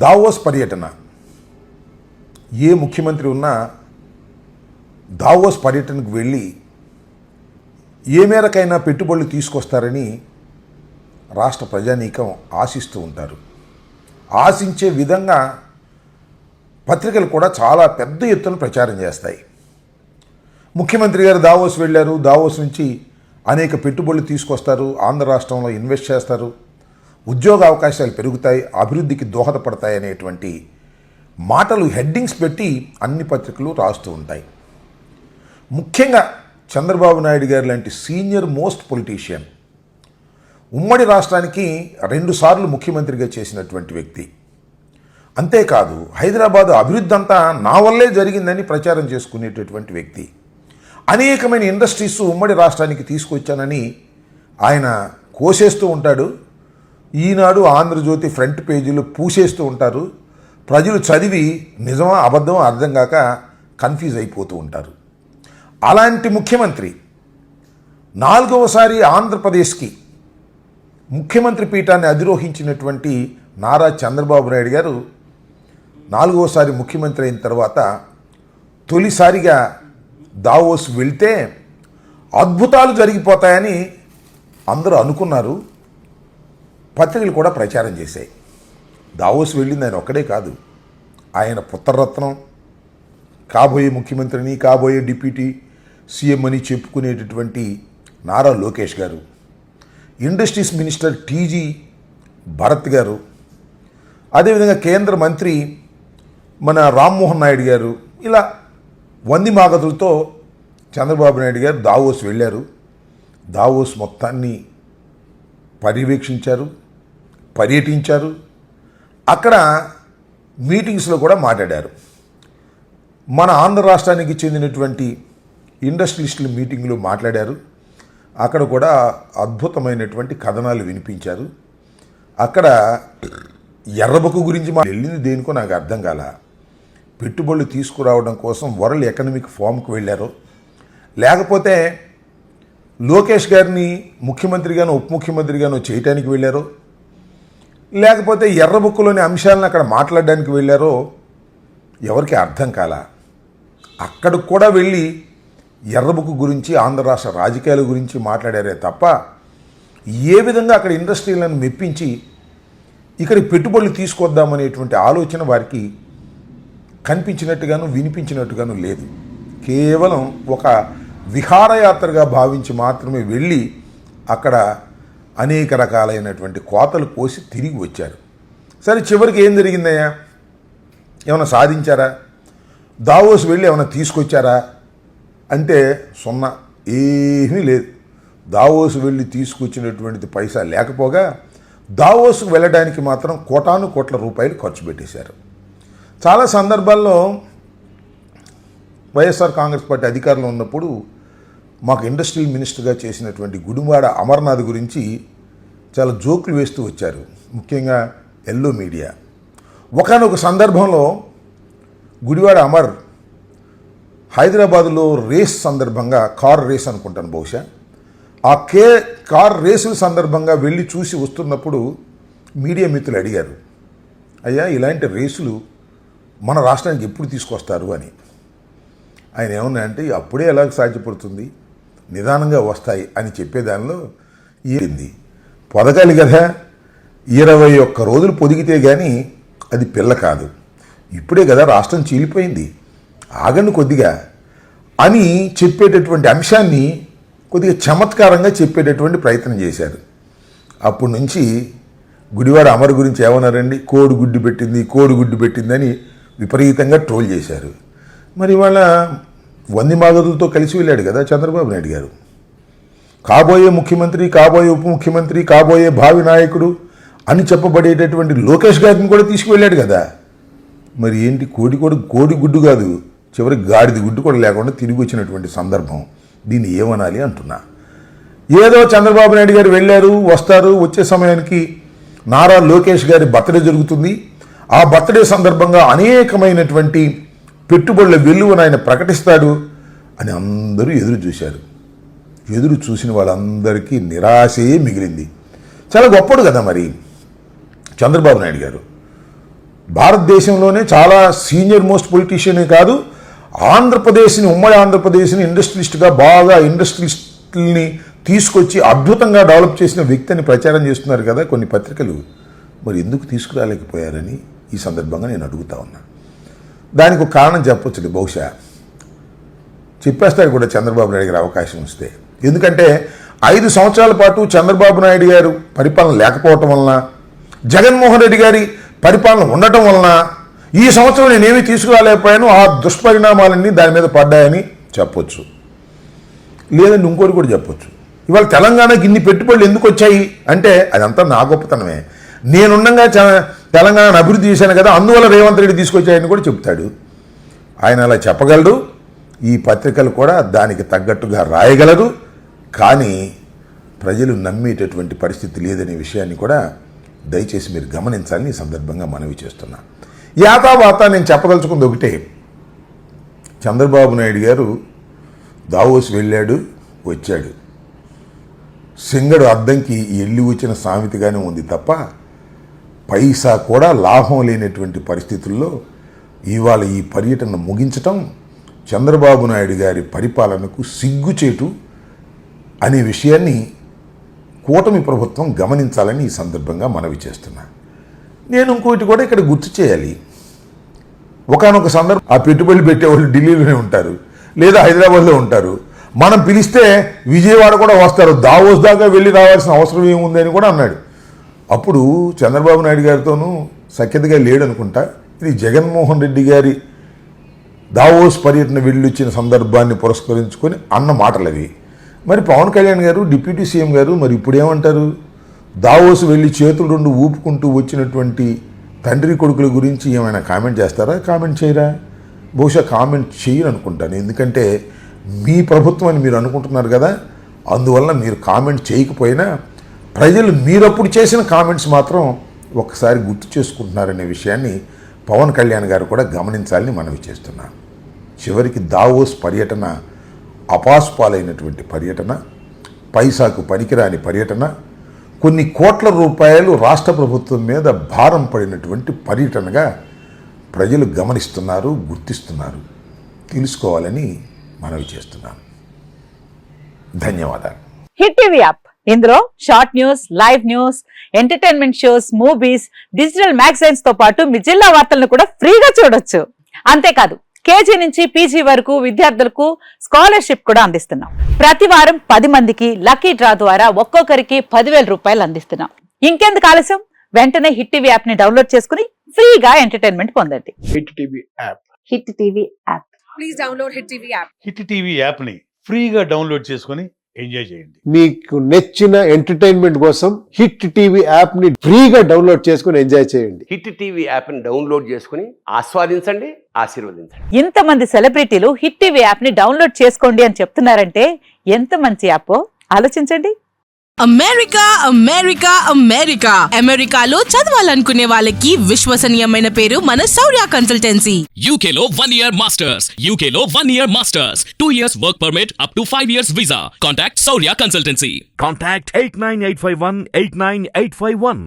Davos పర్యటన. ఏ ముఖ్యమంత్రి ఉన్నా దావోస్ పర్యటనకు వెళ్ళి ఏ మేరకైనా పెట్టుబడులు తీసుకొస్తారని రాష్ట్ర ప్రజానీకం ఆశిస్తూ ఉంటారు. ఆశించే విధంగా పత్రికలు కూడా చాలా పెద్ద ఎత్తున ప్రచారం చేస్తాయి. ముఖ్యమంత్రి గారు దావోస్ వెళ్ళారు, దావోస్ నుంచి అనేక పెట్టుబడులు తీసుకొస్తారు, ఆంధ్ర రాష్ట్రంలో ఇన్వెస్ట్ చేస్తారు, ఉద్యోగ అవకాశాలు పెరుగుతాయి, అభివృద్ధికి దోహదపడతాయి అనేటువంటి మాటలు హెడ్డింగ్స్ పెట్టి అన్ని పత్రికలు రాస్తూ ఉంటాయి. ముఖ్యంగా చంద్రబాబు నాయుడు గారు లాంటి సీనియర్ మోస్ట్ పొలిటీషియన్, ఉమ్మడి రాష్ట్రానికి 2 సార్లు ముఖ్యమంత్రిగా చేసినటువంటి వ్యక్తి, అంతేకాదు హైదరాబాదు అభివృద్ధి అంతా నా వల్లే జరిగిందని ప్రచారం చేసుకునేటటువంటి వ్యక్తి, అనేకమైన ఇండస్ట్రీస్ ఉమ్మడి రాష్ట్రానికి తీసుకొచ్చానని ఆయన కోసేస్తూ ఉంటాడు. ఈనాడు, ఆంధ్రజ్యోతి ఫ్రంట్ పేజీలు పూసేస్తూ ఉంటారు. ప్రజలు చదివి నిజమా అబద్ధమా అర్థం కాక కన్ఫ్యూజ్ అయిపోతూ ఉంటారు. అలాంటి ముఖ్యమంత్రి 4వసారి ఆంధ్రప్రదేశ్కి ముఖ్యమంత్రి పీఠాన్ని అధిరోహించినటువంటి నారా చంద్రబాబు నాయుడు గారు 4వసారి ముఖ్యమంత్రి అయిన తర్వాత తొలిసారిగా దావోస్ వెళ్తే అద్భుతాలు జరిగిపోతాయని అందరూ అనుకున్నారు. పత్రికలు కూడా ప్రచారం చేశాయి. దావోస్ వెళ్ళింది ఆయన ఒక్కడే కాదు, ఆయన పుత్రరత్నం, కాబోయే ముఖ్యమంత్రిని, కాబోయే డిప్యూటీ సీఎం అని చెప్పుకునేటటువంటి నారా లోకేష్ గారు, ఇండస్ట్రీస్ మినిస్టర్ టీజీ భరత్ గారు, అదేవిధంగా కేంద్ర మంత్రి మన రామ్మోహన్ నాయుడు గారు, ఇలా వంది మాగతులతో చంద్రబాబు నాయుడు గారు దావోస్ వెళ్ళారు. దావోస్ మొత్తాన్ని పర్యవేక్షించారు, పర్యటించారు. అక్కడ మీటింగ్స్లో కూడా మాట్లాడారు. మన ఆంధ్ర రాష్ట్రానికి చెందినటువంటి ఇండస్ట్రియలిస్టుల మీటింగ్లో మాట్లాడారు. అక్కడ కూడా అద్భుతమైనటువంటి కథనాలు వినిపించారు. అక్కడ ఎర్రబొక్కు గురించి వెళ్ళింది దేనికో నాకు అర్థం కాల. పెట్టుబడులు తీసుకురావడం కోసం వరల్డ్ ఎకనామిక్ ఫోరంకి వెళ్ళారు, లేకపోతే లోకేష్ గారిని ముఖ్యమంత్రిగానో ఉప ముఖ్యమంత్రిగానో చేయటానికి వెళ్ళారో, లేకపోతే ఎర్రబుక్కులోని అంశాలను అక్కడ మాట్లాడడానికి వెళ్ళారో ఎవరికి అర్థం కాల. అక్కడికి కూడా వెళ్ళి ఎర్రబుక్కు గురించి, ఆంధ్ర రాష్ట్ర రాజకీయాల గురించి మాట్లాడారే తప్ప ఏ విధంగా అక్కడ ఇండస్ట్రీలను మెప్పించి ఇక్కడికి పెట్టుబడులు తీసుకొద్దామనేటువంటి ఆలోచన వారికి కనిపించినట్టుగాను వినిపించినట్టుగాను లేదు. కేవలం ఒక విహారయాత్రగా భావించి మాత్రమే వెళ్ళి అక్కడ అనేక రకాలైనటువంటి కోతలు కోసి తిరిగి వచ్చారు. సరే, చివరికి ఏం జరిగిందయ్యా? ఏమైనా సాధించారా? దావోస్ వెళ్ళి ఏమైనా తీసుకొచ్చారా అంటే సున్నా, ఏమీ లేదు. దావోస్ వెళ్ళి తీసుకొచ్చినటువంటిది పైసా లేకపోగా దావోస్కు వెళ్ళడానికి మాత్రం కోటాను కోట్ల రూపాయలు ఖర్చు పెట్టేశారు. చాలా సందర్భాల్లో వైఎస్ఆర్ కాంగ్రెస్ పార్టీ అధికారంలో ఉన్నప్పుడు మాకు ఇండస్ట్రియల్ మినిస్టర్గా చేసినటువంటి గుడివాడ అమర్నాథ్ గురించి చాలా జోకులు వేస్తూ వచ్చారు, ముఖ్యంగా ఎల్లో మీడియా. ఒకానొక సందర్భంలో గుడివాడ అమర్ హైదరాబాదులో రేస్ సందర్భంగా, కార్ రేస్ అనుకుంటాను బహుశా, ఆ కార్ రేసుల సందర్భంగా వెళ్ళి చూసి వస్తున్నప్పుడు మీడియా మిత్రులు అడిగారు, అయ్యా ఇలాంటి రేసులు మన రాష్ట్రానికి ఎప్పుడు తీసుకొస్తారు అని. ఆయన ఏమన్నాయంటే అప్పుడే ఎలాగ సాధ్యపడుతుంది, నిదానంగా వస్తాయి అని చెప్పేదానిలో ఏంది, పొదగాలి కదా, 21 రోజులు పొదిగితే కానీ అది పిల్ల కాదు, ఇప్పుడే కదా రాష్ట్రం చీలిపోయింది, ఆగండి కొద్దిగా అని చెప్పేటటువంటి అంశాన్ని కొద్దిగా చమత్కారంగా చెప్పేటటువంటి ప్రయత్నం చేశారు. అప్పటి నుంచి గుడివాడ అమర్ గురించి ఏమన్నారండి, కోడిగుడ్డు పెట్టిందని విపరీతంగా ట్రోల్ చేశారు. మరి ఇవాళ వంది మాగదులతో కలిసి వెళ్ళాడు కదా చంద్రబాబు నాయుడు గారు. కాబోయే ముఖ్యమంత్రి, కాబోయే ఉప ముఖ్యమంత్రి, కాబోయే భావి నాయకుడు అని చెప్పబడేటటువంటి లోకేష్ గారిని కూడా తీసుకువెళ్ళాడు కదా. మరి ఏంటి, కోడిగుడ్డు కాదు, చివరికి గాడిద గుడ్డు కూడా లేకుండా తిరిగి వచ్చినటువంటి సందర్భం, దీన్ని ఏమనాలి అంటున్నా. ఏదో చంద్రబాబు నాయుడు గారు వెళ్ళారు, వస్తారు, వచ్చే సమయానికి నారా లోకేష్ గారి బర్త్డే జరుగుతుంది. ఆ బర్త్డే సందర్భంగా అనేకమైనటువంటి పెట్టుబడుల వెలువను ఆయన ప్రకటిస్తాడు అని అందరూ ఎదురు చూశారు. ఎదురు చూసిన వాళ్ళందరికీ నిరాశే మిగిలింది. చాలా గొప్పడు కదా మరి. చంద్రబాబు నాయుడు గారు భారతదేశంలోనే చాలా సీనియర్ మోస్ట్ పొలిటీషియనే కాదు, ఆంధ్రప్రదేశ్ని, ఉమ్మడి ఆంధ్రప్రదేశ్ని ఇండస్ట్రియలిస్ట్గా బాగా ఇండస్ట్రియలిస్ట్ని తీసుకొచ్చి అద్భుతంగా డెవలప్ చేసిన వ్యక్తి అని ప్రచారం చేస్తున్నారు కదా కొన్ని పత్రికలు. మరి ఎందుకు తీసుకురాలేకపోయారని ఈ సందర్భంగా నేను అడుగుతా ఉన్నా. దానికి ఒక కారణం చెప్పొచ్చు, బహుశా చెప్పేస్తాడు కూడా చంద్రబాబు నాయుడు గారు అవకాశం వస్తే. ఎందుకంటే 5 సంవత్సరాల పాటు చంద్రబాబు నాయుడు గారు పరిపాలన లేకపోవటం వలన, జగన్మోహన్ రెడ్డి గారి పరిపాలన ఉండటం వలన ఈ సంవత్సరం నేనేమీ తీసుకురాలేకపోయాను, ఆ దుష్పరిణామాలన్నీ దాని మీద పడ్డాయని చెప్పొచ్చు. లేదంటే ఇంకోటి కూడా చెప్పొచ్చు, ఇవాళ తెలంగాణకి ఇన్ని పెట్టుబడులు ఎందుకు వచ్చాయి అంటే అదంతా నా గొప్పతనమే, నేనుండగా తెలంగాణను అభివృద్ధి చేశాను కదా, అందువల్ల రేవంత్ రెడ్డి తీసుకొచ్చాయని కూడా చెప్తాడు. ఆయన అలా చెప్పగలడు, ఈ పత్రికలు కూడా దానికి తగ్గట్టుగా రాయగలరు. కానీ ప్రజలు నమ్మేటటువంటి పరిస్థితి లేదనే విషయాన్ని కూడా దయచేసి మీరు గమనించాలని ఈ సందర్భంగా మనవి చేస్తున్నా. యాతావాత నేను చెప్పదలుచుకుంది ఒకటే, చంద్రబాబు నాయుడు గారు దావోస్ వెళ్ళాడు, వచ్చాడు. సింగడు అద్దంకి ఎల్లి వచ్చిన సామెతగానే ఉంది తప్ప పైసా కూడా లాభం లేనటువంటి పరిస్థితుల్లో ఇవాళ ఈ పర్యటన ముగించటం చంద్రబాబు నాయుడు గారి పరిపాలనకు సిగ్గుచేటు అనే విషయాన్ని కూటమి ప్రభుత్వం గమనించాలని ఈ సందర్భంగా మనవి చేస్తున్నా. నేను ఇంకోటి కూడా ఇక్కడ గుర్తు చేయాలి. ఒకానొక సందర్భం ఆ పెట్టుబడులు పెట్టేవాళ్ళు ఢిల్లీలోనే ఉంటారు లేదా హైదరాబాద్లో ఉంటారు. మనం పిలిస్తే విజయవాడ కూడా వస్తారు, దావోస్ దాకా వెళ్ళి రావాల్సిన అవసరం ఏముంది అని కూడా అన్నాడు. అప్పుడు చంద్రబాబు నాయుడు గారితోనూ సఖ్యతగా లేడనుకుంటా. ఇది జగన్మోహన్ రెడ్డి గారి దావోస్ పర్యటన వెళ్ళొచ్చిన సందర్భాన్ని పురస్కరించుకొని అన్న మాటలు అవి. మరి పవన్ కళ్యాణ్ గారు, డిప్యూటీ సీఎం గారు మరి ఇప్పుడు ఏమంటారు? దావోస్ వెళ్ళి చేతులు రెండు ఊపుకుంటూ వచ్చినటువంటి తండ్రి కొడుకుల గురించి ఏమైనా కామెంట్ చేస్తారా? కామెంట్ చేయరా? బహుశా కామెంట్ చేయరు అనుకుంటాను. ఎందుకంటే మీ ప్రభుత్వం అని మీరు అనుకుంటున్నారు కదా, అందువల్ల మీరు కామెంట్ చేయకపోయినా ప్రజలు మీరప్పుడు చేసిన కామెంట్స్ మాత్రం ఒకసారి గుర్తు చేసుకుంటున్నారనే విషయాన్ని పవన్ కళ్యాణ్ గారు కూడా గమనించాలని మనవి చేస్తున్నాను. చివరికి దావోస్ పర్యటన అపాస్పాలైనటువంటి పర్యటన, పైసాకు పనికిరాని పర్యటన, కొన్ని కోట్ల రూపాయలు రాష్ట్ర ప్రభుత్వం మీద భారం పడినటువంటి పర్యటనగా ప్రజలు గమనిస్తున్నారు, గుర్తిస్తున్నారు. తెలుసుకోవాలని మనవి చేస్తున్నాను. ధన్యవాదాలు. హిట్ టీవీ యాప్, ఇందులో short news, live news, entertainment shows, movies, digital magazines తో పాటు మీ జిల్లా వార్తలను కూడా ఫ్రీగా చూడొచ్చు. అంతేకాదు కేజీ నుంచి పీజీ వరకు విద్యార్థులకు స్కాలర్షిప్ కూడా అందిస్తున్నాం. ప్రతి వారం 10 మందికి లక్కీ డ్రా ద్వారా ఒక్కొక్కరికి 10,000 రూపాయలు అందిస్తున్నాం. ఇంకెందుకు ఆలస్యం, వెంటనే హిట్ టీవీ యాప్ ని డౌన్లోడ్ చేసుకుని ఫ్రీగా ఎంటర్టైన్మెంట్ పొందండి. Hit TV app. Hit TV app. Please download hit TV app. Hit TV app ని ఫ్రీగా డౌన్లోడ్ చేసుకొని ఎంజాయ్ చేయండి. మీకు నచ్చిన ఎంటర్టైన్మెంట్ కోసం హిట్ టీవీ యాప్ ని ఫ్రీగా డౌన్లోడ్ చేసుకుని ఎంజాయ్ చేయండి. హిట్ టీవీ యాప్ ని డౌన్లోడ్ చేసుకుని ఆస్వాదించండి, ఆశీర్వదించండి. ఇంతమంది సెలబ్రిటీలు హిట్ టీవీ యాప్ ని డౌన్లోడ్ చేసుకోండి అని చెప్తున్నారంటే ఎంత మంచి యాప్ ఆలోచించండి. అమెరికా అమెరికా అమెరికా అమెరికాలో చదవాలనుకునే వాళ్ళకి విశ్వసనీయమైన పేరు మన శౌర్య కన్సల్టెన్సీ. UK లో 1 year masters. UK లో 1 year masters. 2 years work permit up to 5 years visa. Contact Saurya Consultancy. Contact 89851 89851.